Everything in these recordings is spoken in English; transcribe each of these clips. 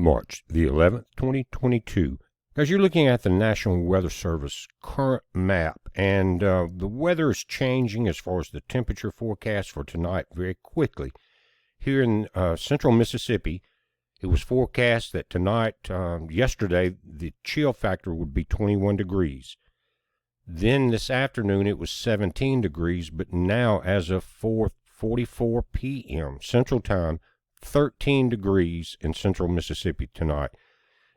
March the 11th, 2022. Guys, you're looking at the National Weather Service current map, and the weather is changing as far as the temperature forecast for tonight very quickly. Here in central Mississippi, it was forecast that tonight, yesterday, the chill factor would be 21 degrees. Then this afternoon, it was 17 degrees, but now, as of 4:44 p.m. Central Time, 13 degrees in central Mississippi tonight.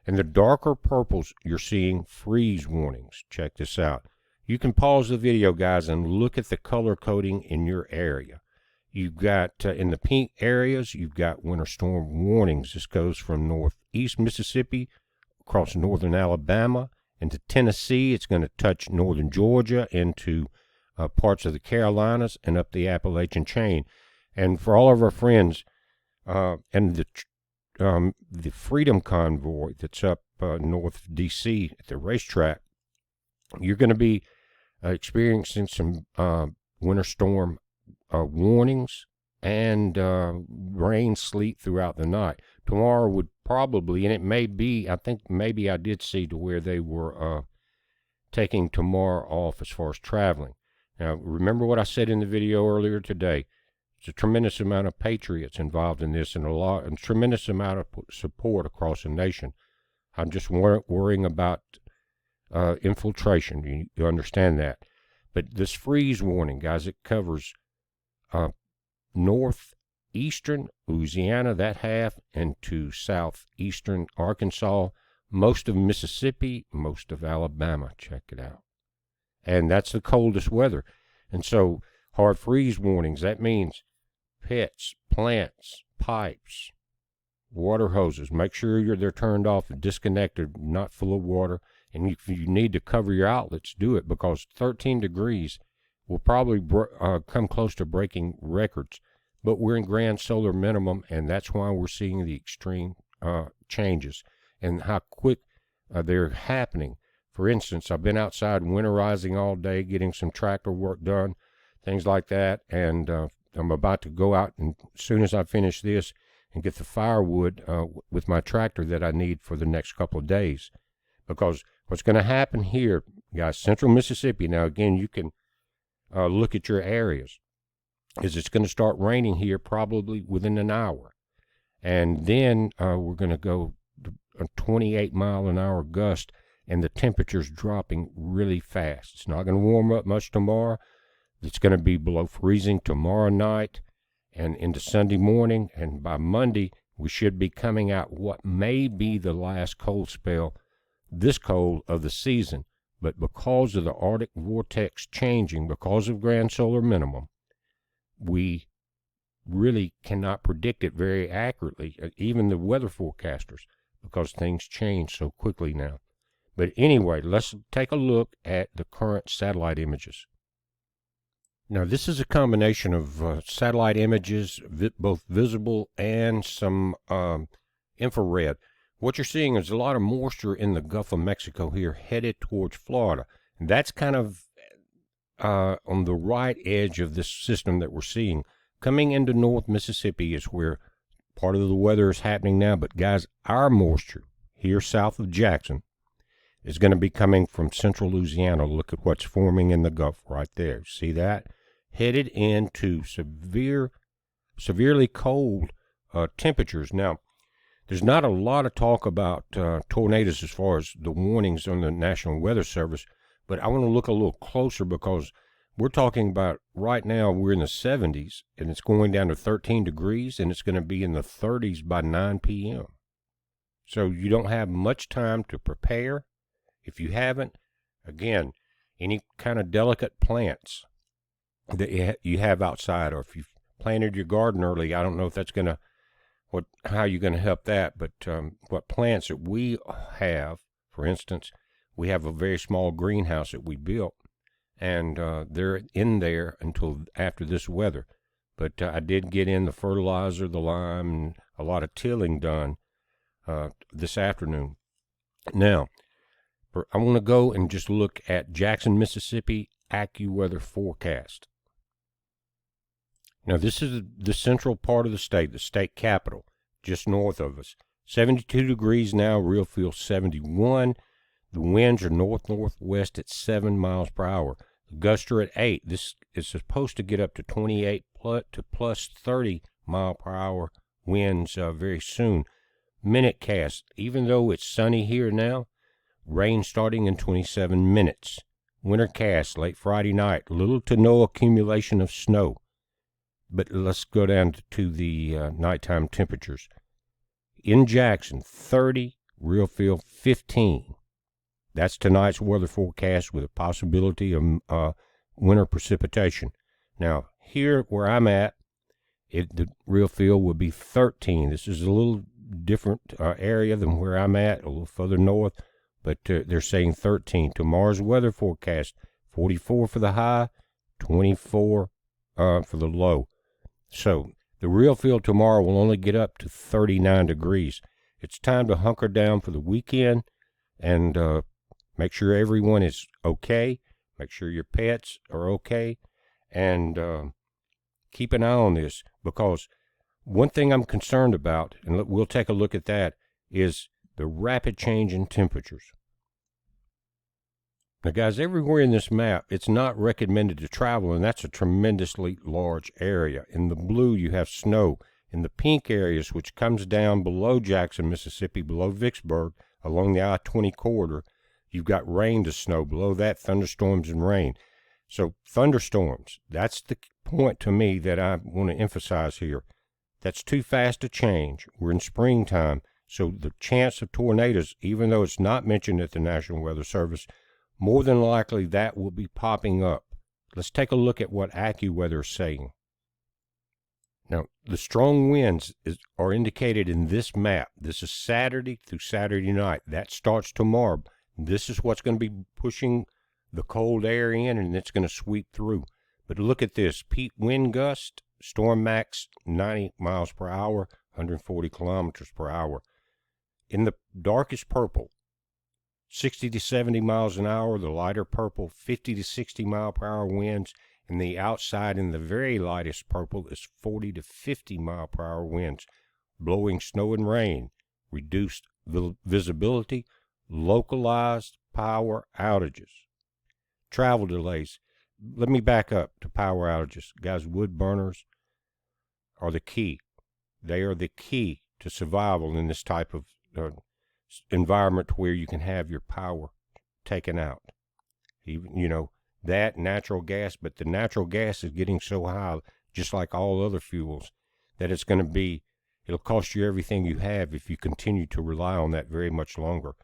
And the darker purples, you're seeing freeze warnings. Check this out. You can pause the video, guys, and look at the color coding in your area. You've got, in the pink areas, you've got winter storm warnings. This goes from northeast Mississippi, across northern Alabama, into Tennessee. It's going to touch northern Georgia, into parts of the Carolinas, and up the Appalachian chain. And for all of our friends, and the Freedom Convoy that's up north of D.C. at the racetrack, you're going to be experiencing some winter storm warnings and rain, sleet throughout the night. Tomorrow would probably, and it may be, I think maybe I did see to where they were taking tomorrow off as far as traveling. Now, remember what I said in the video earlier today. There's a tremendous amount of patriots involved in this, and a tremendous amount of support across the nation. I'm just worrying about infiltration. You understand that. But this freeze warning, guys, it covers northeastern Louisiana, that half, and to southeastern Arkansas, most of Mississippi, most of Alabama. Check it out. And that's the coldest weather. And so hard freeze warnings, that means pits, plants, pipes, water hoses. Make sure they're turned off and disconnected, not full of water. And if you need to cover your outlets, do it, because 13 degrees will probably come close to breaking records. But we're in grand solar minimum, and that's why we're seeing the extreme changes and how quick they're happening. For instance, I've been outside winterizing all day, getting some tractor work done, things like that, and I'm about to go out, and as soon as I finish this, and get the firewood with my tractor that I need for the next couple of days. Because what's going to happen here, guys, central Mississippi, now again, you can look at your areas, is it's going to start raining here probably within an hour. And then we're going to go to a 28-mile-an-hour gust, and the temperature's dropping really fast. It's not going to warm up much tomorrow. It's going to be below freezing tomorrow night and into Sunday morning. And by Monday, we should be coming out what may be the last cold spell, this cold of the season. But because of the Arctic vortex changing, because of grand solar minimum, we really cannot predict it very accurately, even the weather forecasters, because things change so quickly now. But anyway, let's take a look at the current satellite images. Now, this is a combination of satellite images, both visible and some infrared. What you're seeing is a lot of moisture in the Gulf of Mexico here headed towards Florida. And that's kind of on the right edge of this system that we're seeing. Coming into North Mississippi is where part of the weather is happening now. But, guys, our moisture here south of Jackson is going to be coming from central Louisiana. Look at what's forming in the Gulf right there. See that? Headed into severely cold temperatures. Now, there's not a lot of talk about tornadoes as far as the warnings on the National Weather Service, but I want to look a little closer because we're talking about right now we're in the 70s, and it's going down to 13 degrees, and it's going to be in the 30s by 9 p.m. So you don't have much time to prepare. If you haven't, again, any kind of delicate plants that you have outside, or if you've planted your garden early, I don't know if that's going to, how you're going to help that, but what plants that we have, for instance, we have a very small greenhouse that we built, and they're in there until after this weather. But I did get in the fertilizer, the lime, and a lot of tilling done this afternoon. Now, I want to go and just look at Jackson, Mississippi AccuWeather forecast. Now, this is the central part of the state capital, just north of us. 72 degrees now, real feel 71. The winds are north-northwest at 7 miles per hour. The gusts are at 8. This is supposed to get up to 28 to plus 30 mile per hour winds very soon. Minute cast, even though it's sunny here now, rain starting in 27 minutes. Winter cast late Friday night, little to no accumulation of snow. But let's go down to the nighttime temperatures. In Jackson, 30, real feel 15. That's tonight's weather forecast with a possibility of winter precipitation. Now, here where I'm at, the real feel would be 13. This is a little different area than where I'm at, a little further north, but they're saying 13. Tomorrow's weather forecast, 44 for the high, 24 for the low. So the real feel tomorrow will only get up to 39 degrees. It's time to hunker down for the weekend and make sure everyone is okay. Make sure your pets are okay. And keep an eye on this, because one thing I'm concerned about, and we'll take a look at that, is the rapid change in temperatures. Now, guys, everywhere in this map, it's not recommended to travel, and that's a tremendously large area. In the blue, you have snow. In the pink areas, which comes down below Jackson, Mississippi, below Vicksburg, along the I-20 corridor, you've got rain to snow. Below that, thunderstorms and rain. So thunderstorms, that's the point to me that I want to emphasize here. That's too fast to change. We're in springtime, so the chance of tornadoes, even though it's not mentioned at the National Weather Service, more than likely that will be popping up. Let's take a look at what AccuWeather is saying. Now, the strong winds are indicated in this map. This is Saturday through Saturday night. That starts tomorrow. This is what's going to be pushing the cold air in, and it's going to sweep through. But look at this. Peak wind gust, storm max 90 miles per hour, 140 kilometers per hour. In the darkest purple, 60 to 70 miles an hour. The lighter purple, 50 to 60 mile per hour winds. And the outside in the very lightest purple is 40 to 50 mile per hour winds, blowing snow and rain, reduced visibility, localized power outages. Travel delays. Let me back up to power outages. Guys, wood burners are the key. They are the key to survival in this type of environment where you can have your power taken out. Even, that natural gas, but the natural gas is getting so high, just like all other fuels, that it'll cost you everything you have if you continue to rely on that very much longer.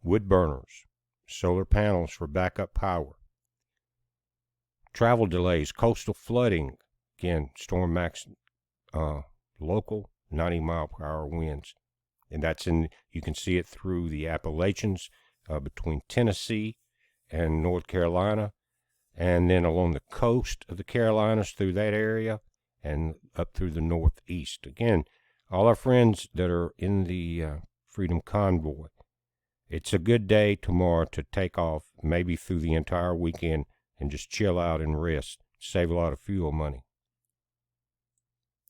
Wood burners, solar panels for backup power. Travel delays, coastal flooding, again, storm max, local 90 mile per hour winds. And you can see it through the Appalachians, between Tennessee and North Carolina, and then along the coast of the Carolinas through that area, and up through the Northeast. Again, all our friends that are in the Freedom Convoy, it's a good day tomorrow to take off, maybe through the entire weekend, and just chill out and rest, save a lot of fuel money.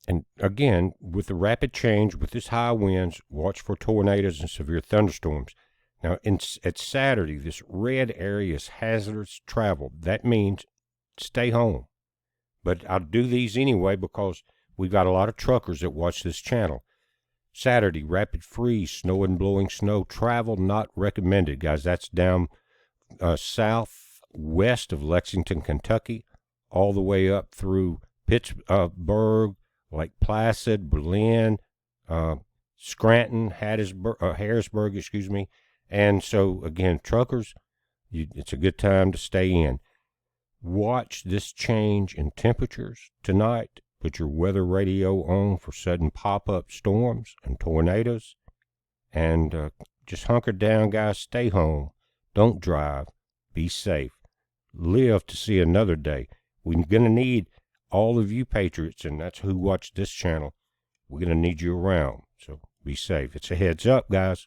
And again, with the rapid change, with this high winds, watch for tornadoes and severe thunderstorms. Now, at Saturday, this red area is hazardous travel. That means stay home. But I'll do these anyway because we've got a lot of truckers that watch this channel. Saturday, rapid freeze, snow and blowing snow. Travel not recommended, guys. That's down southwest of Lexington, Kentucky, all the way up through Pittsburgh, Lake Placid, Berlin, Scranton, Harrisburg, And so, again, truckers, it's a good time to stay in. Watch this change in temperatures tonight. Put your weather radio on for sudden pop-up storms and tornadoes. And just hunker down, guys. Stay home. Don't drive. Be safe. Live to see another day. We're going to need all of you patriots, and that's who watch this channel. We're going to need you around. So be safe. It's a heads up, guys.